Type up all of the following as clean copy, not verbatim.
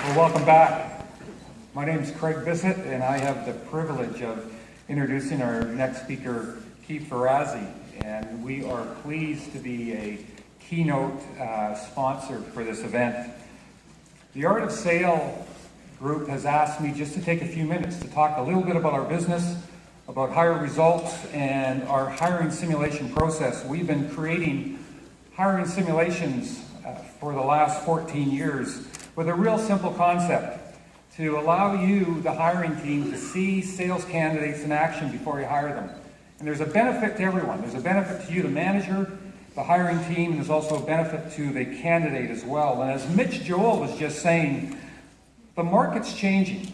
Well, welcome back. My name is Craig Bissett, and I have the privilege of introducing our next speaker, Keith Ferrazzi. And we are pleased to be a keynote sponsor for this event. The Art of Sale group has asked me just to take a few minutes to talk a little bit about our business, about hire results, and our hiring simulation process. We've been creating hiring simulations for the last 14 years with a real simple concept to allow you, the hiring team, to see sales candidates in action before you hire them. And there's a benefit to everyone. There's a benefit to you, the manager, the hiring team, and there's also a benefit to the candidate as well. And as Mitch Joel was just saying, the market's changing.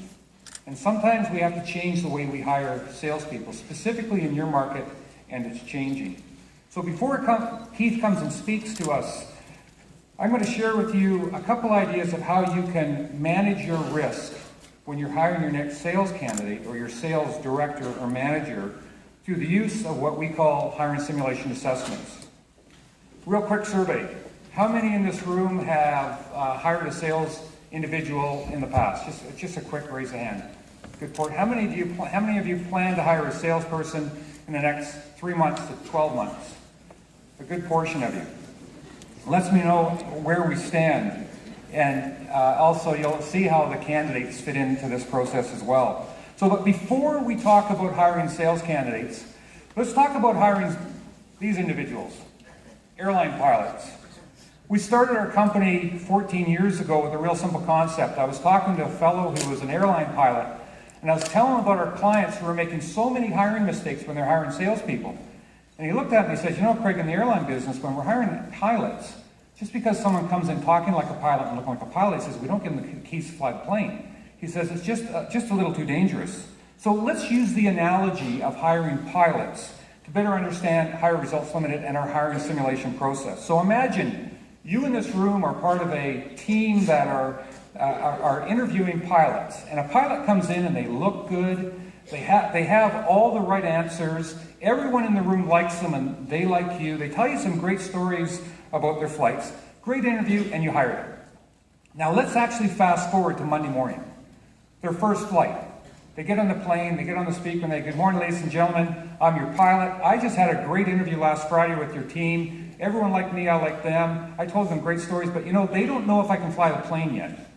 And sometimes we have to change the way we hire salespeople, specifically in your market, and it's changing. So before Keith comes and speaks to us, I'm going to share with you a couple ideas of how you can manage your risk when you're hiring your next sales candidate or your sales director or manager through the use of what we call hiring simulation assessments. Real quick survey. How many in this room have hired a sales individual in the past? Just a quick raise of hand. Good point. How many of you plan to hire a salesperson in the next 3 months to 12 months? A good portion of you. Lets me know where we stand, and also you'll see how the candidates fit into this process as well. So, but before we talk about hiring sales candidates, let's talk about hiring these individuals, airline pilots. We started our company 14 years ago with a real simple concept. I was talking to a fellow who was an airline pilot, and I was telling him about our clients who were making so many hiring mistakes when they're hiring salespeople. And he looked at me and he said, you know, Craig, in the airline business, when we're hiring pilots, just because someone comes in talking like a pilot and looking like a pilot, he says, we don't give them the keys to fly the plane. He says, it's just a little too dangerous. So let's use the analogy of hiring pilots to better understand Hire Results Limited and our hiring simulation process. So imagine you in this room are part of a team that are interviewing pilots. And a pilot comes in and they look good. They have all the right answers. Everyone in the room likes them and they like you. They tell you some great stories about their flights. Great interview, and you hire them. Now let's actually fast forward to Monday morning. Their first flight. They get on the plane, they get on the speaker, and they, good morning, ladies and gentlemen. I'm your pilot. I just had a great interview last Friday with your team. Everyone liked me, I liked them. I told them great stories, but you know, they don't know if I can fly the plane yet.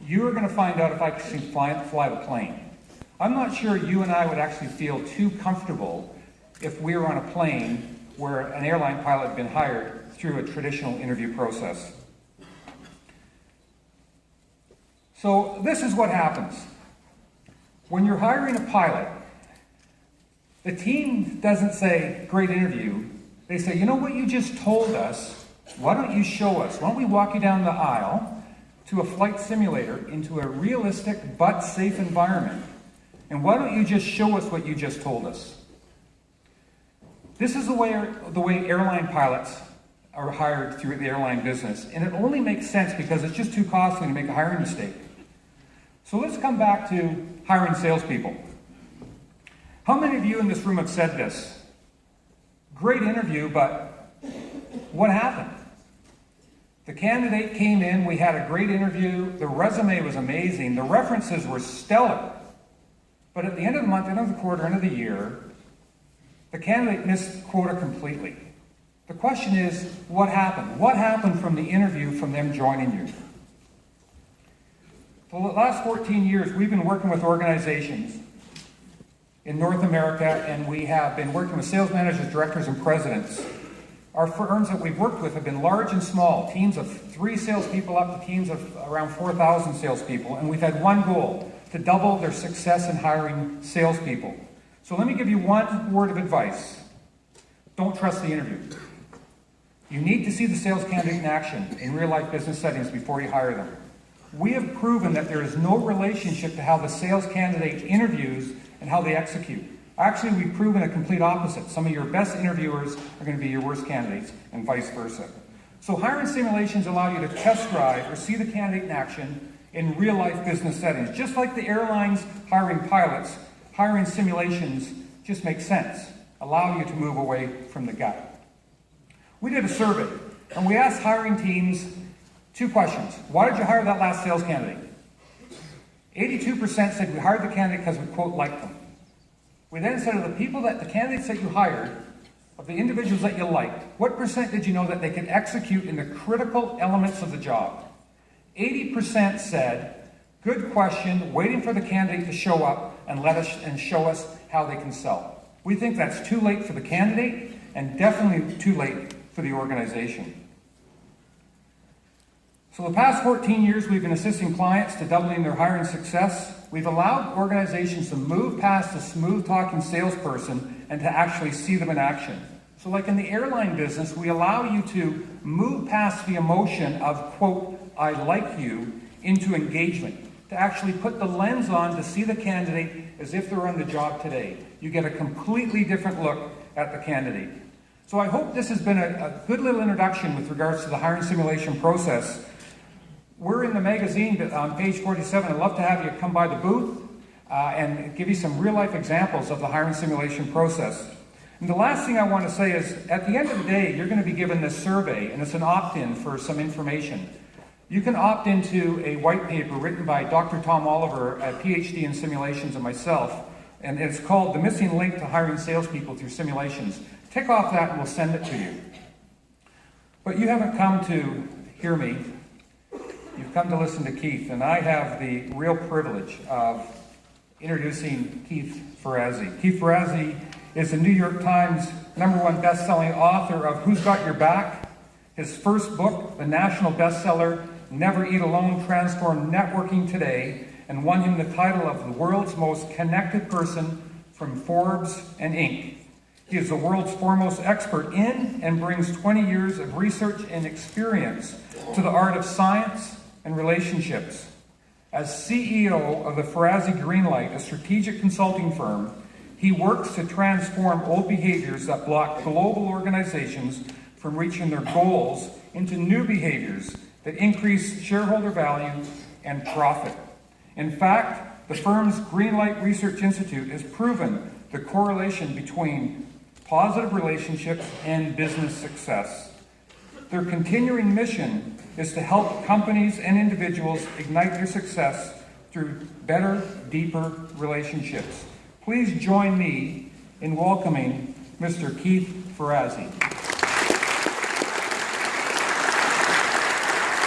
You're going to find out if I can fly the plane. I'm not sure you and I would actually feel too comfortable if we were on a plane where an airline pilot had been hired through a traditional interview process. So this is what happens. When you're hiring a pilot, the team doesn't say, great interview. They say, you know what you just told us? Why don't you show us? Why don't we walk you down the aisle to a flight simulator into a realistic but safe environment? And why don't you just show us what you just told us? This is the way airline pilots are hired through the airline business. And it only makes sense because it's just too costly to make a hiring mistake. So let's come back to hiring salespeople. How many of you in this room have said this? Great interview, but what happened? The candidate came in, we had a great interview, the resume was amazing, the references were stellar. But at the end of the month, end of the quarter, end of the year, the candidate missed quota completely. The question is, what happened? What happened from the interview, from them joining you? For the last 14 years, we've been working with organizations in North America, and we have been working with sales managers, directors, and presidents. Our firms that we've worked with have been large and small, teams of 3 salespeople up to teams of around 4,000 salespeople, and we've had one goal, to double their success in hiring salespeople. So let me give you one word of advice. Don't trust the interview. You need to see the sales candidate in action in real-life business settings before you hire them. We have proven that there is no relationship to how the sales candidate interviews and how they execute. Actually, we've proven a complete opposite. Some of your best interviewers are going to be your worst candidates, and vice versa. So hiring simulations allow you to test drive or see the candidate in action in real-life business settings. Just like the airlines hiring pilots, hiring simulations just makes sense, allow you to move away from the gut. We did a survey, and we asked hiring teams 2 questions. Why did you hire that last sales candidate? 82% said we hired the candidate because we, quote, liked them. We then said of the candidates that you hired, of the individuals that you liked, what percent did you know that they could execute in the critical elements of the job? 80% said, good question, waiting for the candidate to show up and show us how they can sell. We think that's too late for the candidate and definitely too late for the organization. So the past 14 years, we've been assisting clients to doubling their hiring success. We've allowed organizations to move past the smooth-talking salesperson and to actually see them in action. So like in the airline business, we allow you to move past the emotion of, quote, I like you, into engagement, to actually put the lens on to see the candidate as if they're on the job today. You get a completely different look at the candidate. So I hope this has been a good little introduction with regards to the hiring simulation process. We're in the magazine on page 47. I'd love to have you come by the booth and give you some real-life examples of the hiring simulation process. And the last thing I want to say is, at the end of the day, you're going to be given this survey, and it's an opt-in for some information. You can opt into a white paper written by Dr. Tom Oliver, a PhD in simulations, and myself, and it's called The Missing Link to Hiring Salespeople Through Simulations. Tick off that and we'll send it to you. But you haven't come to hear me. You've come to listen to Keith, and I have the real privilege of introducing Keith Ferrazzi. Keith Ferrazzi is the New York Times #1 best-selling author of Who's Got Your Back? His first book, the national bestseller, Never Eat Alone, transformed networking today and won him the title of the world's most connected person from Forbes and Inc. He is the world's foremost expert in and brings 20 years of research and experience to the art of science and relationships. As CEO of the Ferrazzi Greenlight, a strategic consulting firm, he works to transform old behaviors that block global organizations from reaching their goals into new behaviors that increase shareholder value and profit. In fact, the firm's Greenlight Research Institute has proven the correlation between positive relationships and business success. Their continuing mission is to help companies and individuals ignite their success through better, deeper relationships. Please join me in welcoming Mr. Keith Ferrazzi.